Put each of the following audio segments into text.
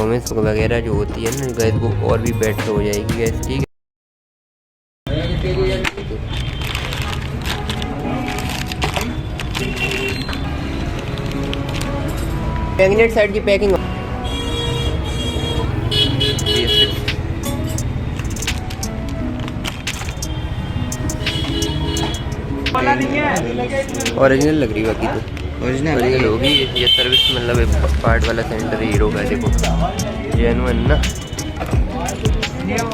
Performance वगैरह जो होती है ना गैस वो और भी बेटर हो जाएगी गैस। ठीक है, मैग्नेट साइड की पैकिंग ओरिजिनल लग रही है, बाकी तो ओरिजिनल होगी ये सर्विस। मतलब पार्ट वाला सेंटर हीरो का, देखो जेन्युइन ना।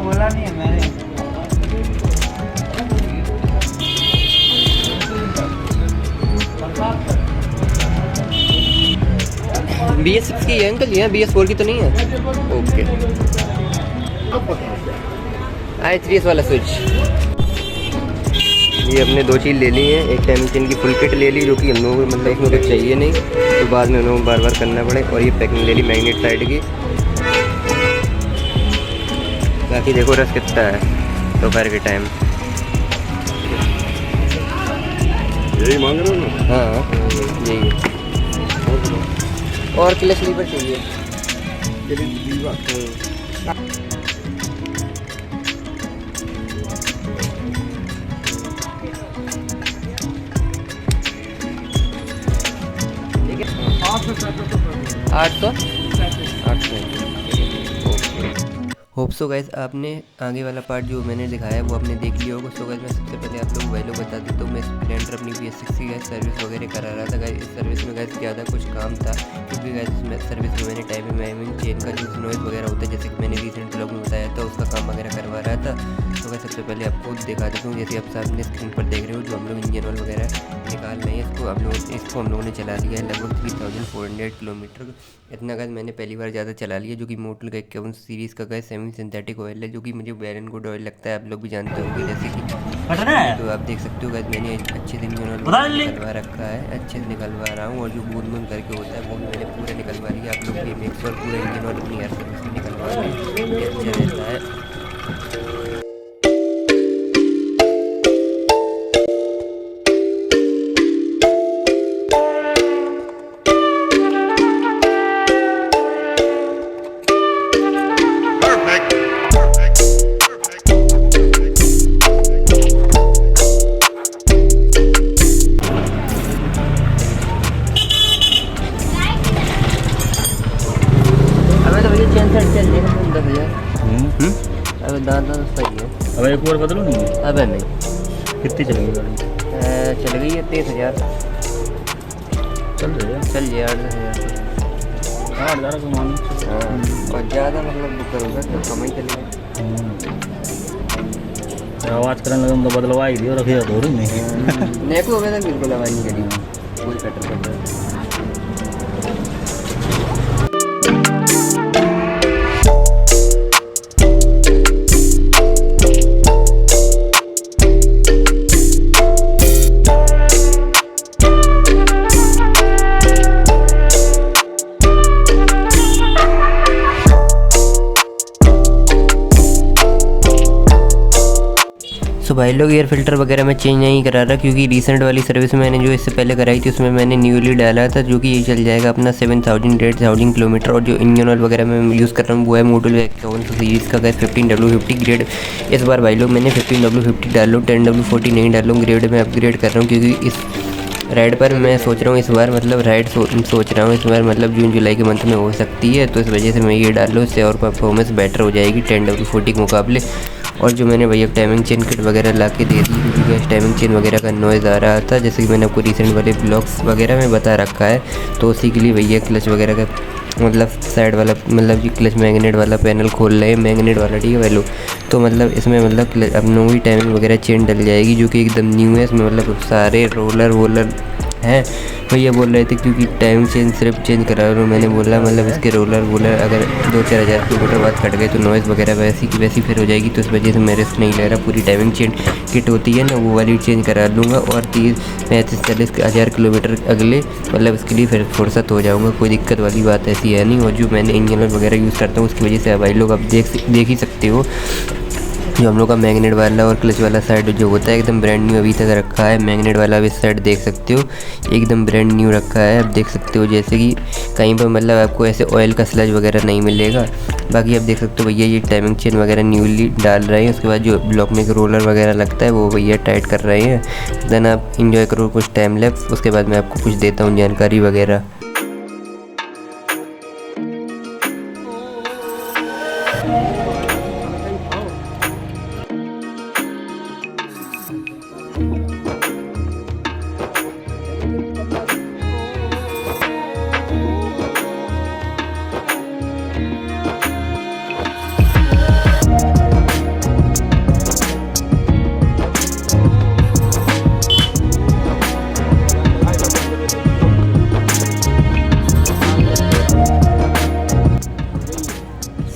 बोला नहीं है मैंने। BS6 की है अंकल, ये BS4 की तो नहीं है। ओके, i3s वाला स्विच। ये अपने दो चीज़ ले ली है, एक टाइमिंग चेन की फुल किट ले ली जो कि हम लोगों को मतलब इसमें कुछ चाहिए नहीं, तो बाद में हम लोगों को बार बार करना पड़े। और ये पैकिंग ले ली मैग्नेट साइड की। बाकी देखो रस कितना है दोपहर के टाइम। यही मांग रहे हो ना? हाँ यही है। और क्लच लीवर चाहिए। ठीक है, 800 होप सो गाइस आपने आगे वाला पार्ट जो मैंने दिखाया है वो आपने देख लिया होगा। सो गाइस मैं सबसे पहले आप लोग वैल्यू बता देता हूँ। मैं स्प्लेंडर अपनी BS6 की गैस सर्विस वगैरह करा रहा था गाइस। इस सर्विस में गैस ज़्यादा कुछ काम था क्योंकि गैस इसमें सर्विस में मैंने टाइमिंग चेन का जो नॉइज़ वगैरह होता है, जैसे कि मैंने रिसेंट ब्लॉग में बताया था, उसका काम वगैरह करवा रहा था। तो मैं सबसे पहले आपको दिखा देता हूँ, जैसे आप सामने स्क्रीन पर देख रहे हो जो हम लोग इंजन ऑयल वगैरह निकाल रहे हैं। इसको हम लोगों ने चला लिया है लगभग 3400 किलोमीटर। इतना गैस मैंने पहली बार ज़्यादा चला लिया, जो कि मोटल का सीरीज़ का गैस सेमी सिंथेटिक ऑयल है, जो कि मुझे वेल एंड गुड ऑयल लगता है। आप लोग भी जानते होंगे जैसे कि तो आप देख सकते हो गैस मैंने अच्छे से इंजन ऑयल निकलवा रखा है, अच्छे से निकलवा रहा हूँ। और जो बूंद बूंद करके होता है वो मैंने पूरा निकलवा लिया। आप लोग भी मेक श्योर पूरा इंजन ऑयल अपनी हर सर्विस में निकलवा लें, अच्छा रहता है। अबे दादा सही है। अब एक और बदलो नहीं? अबे नहीं। कितनी चल गई गाड़ी? चल गई है 23,000। चल रही है? चल गया 8,000। 8,000 का मान। और ज़्यादा मतलब बुक करूँगा तो कम ही चलेगा। आवाज़ करने लगा तो बदलवा ही दिया, रखिए तो नहीं। नेको हो गया था बिल्कुल आवाज़ नहीं करी, कोई कटर करता है। सो भाई लोग एयर फिल्टर वगैरह मैं चेंज नहीं करा रहा क्योंकि रिसेंट वाली सर्विस मैंने जो इससे पहले कराई थी उसमें मैंने न्यूली डाला था, जो कि ये चल जाएगा अपना 7,000-8,000 किलोमीटर। और जो इंजन ऑयल वगैरह मैं यूज़ कर रहा हूँ वो है मोटल सीरीज़ का गैस 15W50 ग्रेड। इस बार भाई लोग मैंने 15W50 डाल लूँ, 10W40 नहीं डाल लूँ, ग्रेड में अपग्रेड कर रहा हूँ क्योंकि इस राइड पर मैं सोच रहा हूँ इस बार मतलब राइड सोच रहा हूँ इस बार मतलब जून जुलाई के मंथ में हो सकती है, तो इस वजह से मैं ये डाल लूँ, इससे और परफॉर्मेंस बेटर हो जाएगी 10W40 के मुकाबले। और जो मैंने भैया टाइमिंग चेन किट वगैरह ला के दे दी क्योंकि गैस टाइमिंग चेन वगैरह का नॉइज़ आ रहा था, जैसे कि मैंने आपको रिसेंट वाले ब्लॉग्स वगैरह में बता रखा है। तो उसी के लिए भैया क्लच वगैरह का मतलब साइड वाला मतलब जी क्लच मैग्नेट वाला पैनल खोल रहे हैं, मैग्नेट वाला, ठीक है वैल्यू। तो मतलब इसमें मतलब अब नई टाइमिंग वगैरह चेन डल जाएगी जो कि एकदम न्यू है। इसमें मतलब सारे रोलर वोलर हैं। भैया बोल रहे थे क्योंकि टाइम चेंज सिर्फ चेंज करा रहा हूँ, मैंने बोला मतलब इसके रोलर वोलर अगर 2-4 हज़ार किलोमीटर बाद कट गए तो नॉइज़ वगैरह वैसी की वैसी फिर हो जाएगी, तो इस वजह से मैं रिस्क नहीं ले रहा। पूरी टाइमिंग चेंज किट होती है ना वो वाली चेंज करा लूँगा और 30-35-40 हज़ार किलोमीटर अगले मतलब इसके लिए फिर फुर्सत हो जाऊँगा, कोई दिक्कत वाली बात ऐसी है नहीं। और जो मैंने इंजन ऑयल वगैरह यूज़ करता हूँ उसकी वजह से भाई लोग आप देख ही सकते हो जो हम लोग का मैग्नेट वाला और क्लच वाला साइड जो होता है एकदम ब्रांड न्यू अभी तक रखा है। मैग्नेट वाला भी इस साइड देख सकते हो एकदम ब्रांड न्यू रखा है। आप देख सकते हो जैसे कि कहीं पर मतलब आपको ऐसे ऑयल का स्लज वगैरह नहीं मिलेगा। बाकी आप देख सकते हो भैया ये टाइमिंग चेन वगैरह न्यूली डाल रहे हैं। उसके बाद जो ब्लॉक में एक रोलर वगैरह लगता है वो भैया टाइट कर रहे हैं। देन आप इंजॉय करो कुछ टाइम लैप्स, उसके बाद मैं आपको कुछ देता हूँ जानकारी वगैरह।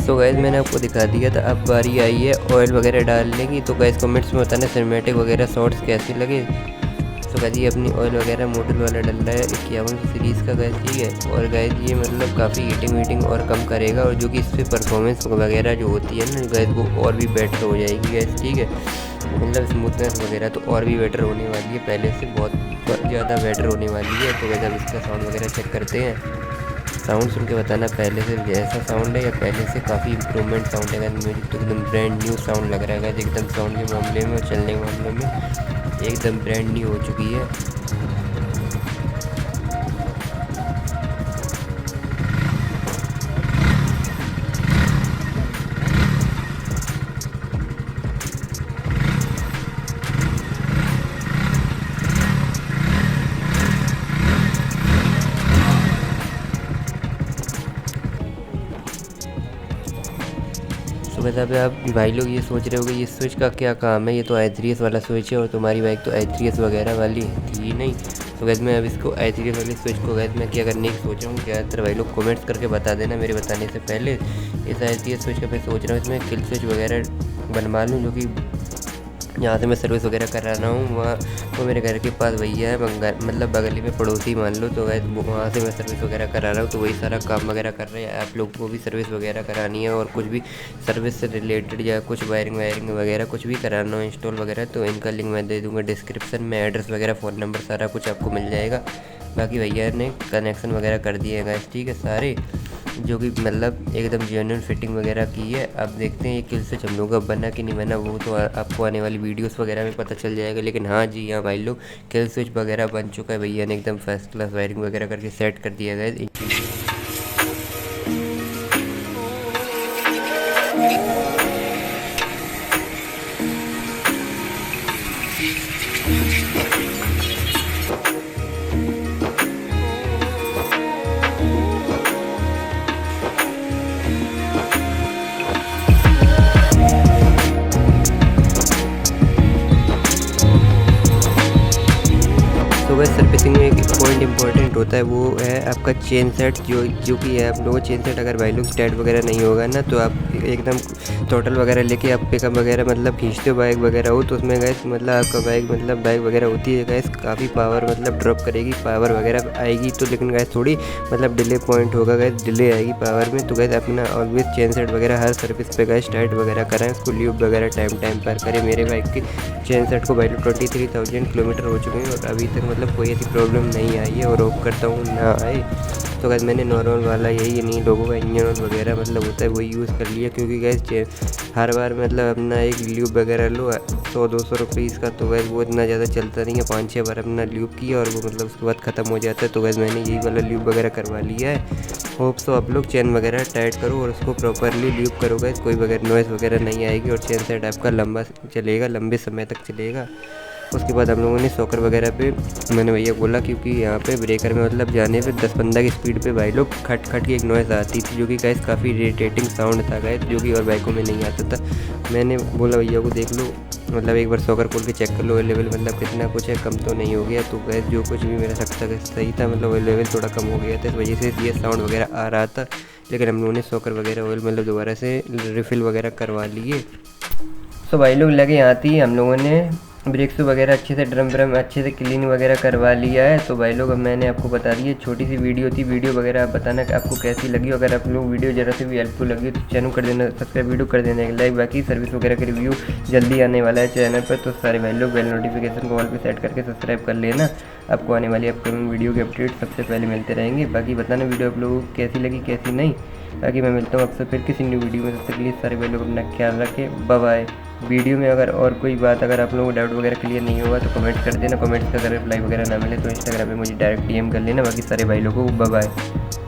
तो गैस मैंने आपको दिखा दिया था। अब बारी आई है ऑयल वगैरह डालने की। तो गैस कमेंट्स में बताना सिनेमैटिक वगैरह शॉर्ट्स कैसे लगे। तो गैस ये अपनी ऑयल वगैरह मॉडल वाला डल रहा है 51 सीरीज़ का गैस, ठीक है। और गैस ये मतलब काफ़ी हीटिंग वीटिंग और कम करेगा, और जो कि इस पर परफॉर्मेंस वगैरह जो होती है ना गैस वो और भी बेटर हो जाएगी गैस, ठीक है। मतलब स्मूथनेस वगैरह तो और भी बेटर होने वाली है, पहले से बहुत ज़्यादा बेटर होने वाली है। तो गैस अब इसका साउंड वगैरह चेक करते हैं। साउंड सुन के बताना पहले से जैसा साउंड है या पहले से काफ़ी इम्प्रूवमेंट साउंड है। म्यूजिक तो एकदम ब्रांड न्यू साउंड लग रहा है एकदम, साउंड के मामले में और चलने के मामले में एकदम ब्रांड न्यू हो चुकी है। वैसे पे आप भाई लोग ये सोच रहे हो कि ये स्विच का क्या काम है, ये तो i3s वाला स्विच है और तुम्हारी बाइक तो i3s वगैरह वाली थी ही नहीं। तो गैस मैं अब इसको i3s वाली स्विच को गैस मैं क्या करने की सोच रहा हूँ। ज़्यादातर भाई लोग कमेंट्स करके बता देना मेरे बताने से पहले। इस i3s स्विच का मैं सोच रहा हूँ इसमें किल स्विच वगैरह बनवा लूँ, जो कि यहाँ से मैं सर्विस वगैरह करा रहा हूँ। वहाँ वो मेरे घर के पास भैया है, मतलब बगल में पड़ोसी मान लो। तो वैसे वहाँ से मैं सर्विस वगैरह करा रहा हूँ, तो वही सारा काम वगैरह कर रहे हैं। आप लोग को भी सर्विस वगैरह करानी है और कुछ भी सर्विस से रिलेटेड या कुछ वायरिंग वगैरह कुछ भी कराना हो इंस्टॉल वगैरह, तो इनका लिंक मैं दे दूँगा डिस्क्रिप्शन में। एड्रेस वगैरह फ़ोन नंबर सारा कुछ आपको मिल जाएगा। बाकी भैया ने कनेक्शन वगैरह कर दिए हैं गाइस, ठीक है सारे, जो कि मतलब एकदम जेन्युइन फिटिंग वगैरह की है। अब देखते हैं ये किल स्विच हम लोगों का बना कि नहीं बना, वो तो आपको आने वाली वीडियोस वगैरह में पता चल जाएगा। लेकिन हाँ जी हाँ भाई लोग, किल स्विच वगैरह बन चुका है। भैया ने एकदम फर्स्ट क्लास वायरिंग वगैरह करके सेट कर दिया गया। तो वह सर्विसिंग में एक पॉइंट इंपॉर्टेंट होता है, वो है आपका चेन सेट, जो कि है आप लोगों चेन सेट अगर भाई लोग स्टार्ट वगैरह नहीं होगा ना, तो आप एकदम टोटल वगैरह लेके आप पिकअप वगैरह मतलब खींचते हो बाइक वगैरह हो, तो उसमें गैस मतलब आपका बाइक वगैरह होती है गैस काफ़ी पावर मतलब ड्रॉप करेगी, पावर वगैरह आएगी। तो लेकिन गैस थोड़ी मतलब डिले पॉइंट होगा, गैस डिले आएगी पावर में। तो गैस अपना ऑलवेज चेन सेट वगैरह हर सर्विस पे गैस स्टार्ट वगैरह कराएं, उसको ल्यूब वगैरह टाइम पर करें। मेरे बाइक की चेन सेट को भाई 23,000 किलोमीटर हो चुके हैं और अभी तक मतलब कोई ऐसी प्रॉब्लम नहीं आई है और होप करता हूँ ना आए। तो गैस मैंने नॉर्मल वाला यही नहीं लोगों का इंजन ऑयल वगैरह मतलब होता है वही यूज़ कर लिया, क्योंकि गैस हर बार मतलब अपना एक ल्यूब वगैरह लो 100-200 रुपीज़ का, तो गैस वो इतना ज़्यादा चलता नहीं है। 5-6 बार अपना ल्यूब किया और वो मतलब उसके बाद ख़त्म हो जाता है। तो गैस मैंने यही वाला ल्यूब वगैरह करवा लिया है। होप सो आप लोग चेन वगैरह टाइट करो और उसको प्रॉपरली ल्यूब करो गैस, कोई वगैरह नॉइज़ वगैरह नहीं आएगी और चेन सेट आपका लंबा चलेगा, लंबे समय तक चलेगा। उसके बाद हम लोगों ने सॉकर वगैरह पे मैंने भैया बोला, क्योंकि यहाँ पे ब्रेकर में मतलब जाने पे 10-15 की स्पीड पे भाई लोग खट खट की एक नॉइज़ आती थी, जो कि गैस काफ़ी इरिटेटिंग साउंड था गैस, जो कि और बाइकों में नहीं आता था। मैंने बोला भैया को देख लो, मतलब एक बार सॉकर खोल के चेक कर लो लेवल मतलब कितना कुछ है, कम तो नहीं हो गया। तो गैस जो कुछ भी मेरा सही था, मतलब लेवल थोड़ा कम हो गया था, इस वजह से ये साउंड वगैरह आ रहा था। लेकिन हम लोगों ने सॉकर वगैरह ऑयल मतलब दोबारा से रिफ़िल वगैरह करवा लिए। तो भाई लोग लगे आती हम लोगों ने ब्रेक्स वगैरह अच्छे से ड्रम व्रम अच्छे से क्लीन वगैरह करवा लिया है। तो भाई लोग अब मैंने आपको बता दी है, छोटी सी वीडियो थी। वीडियो वगैरह आप बताना कि आपको कैसी लगी। अगर आप लोग वीडियो ज़रा से भी हेल्पफुल लगी तो चैनल कर देना सब्सक्राइब, वीडियो कर देना एक लाइक। बाकी सर्विस वगैरह का रिव्यू जल्दी आने वाला है चैनल पर, तो सारे भाई लोग बेल नोटिफिकेशन को ऑल पे सेट करके सब्सक्राइब कर लेना। आपको आने वाली अपकमिंग वीडियो के अपडेट सबसे पहले मिलते रहेंगे। बाकी बताना वीडियो आप लोगों को कैसी लगी कैसी नहीं। बाकी मैं मिलता हूँ आपसे फिर किसी न्यू वीडियो में। तब तक के लिए सारे भाई लोग अपना ख्याल रखें। Bye bye. वीडियो में अगर और कोई बात अगर आप लोगों को डाउट वगैरह क्लियर नहीं होगा तो कमेंट कर देना। कमेंट्स का अगर रिप्लाई वगैरह ना मिले तो इंस्टाग्राम पे मुझे डायरेक्ट DM कर लेना। बाकी सारे भाई लोगों को बाय बाय।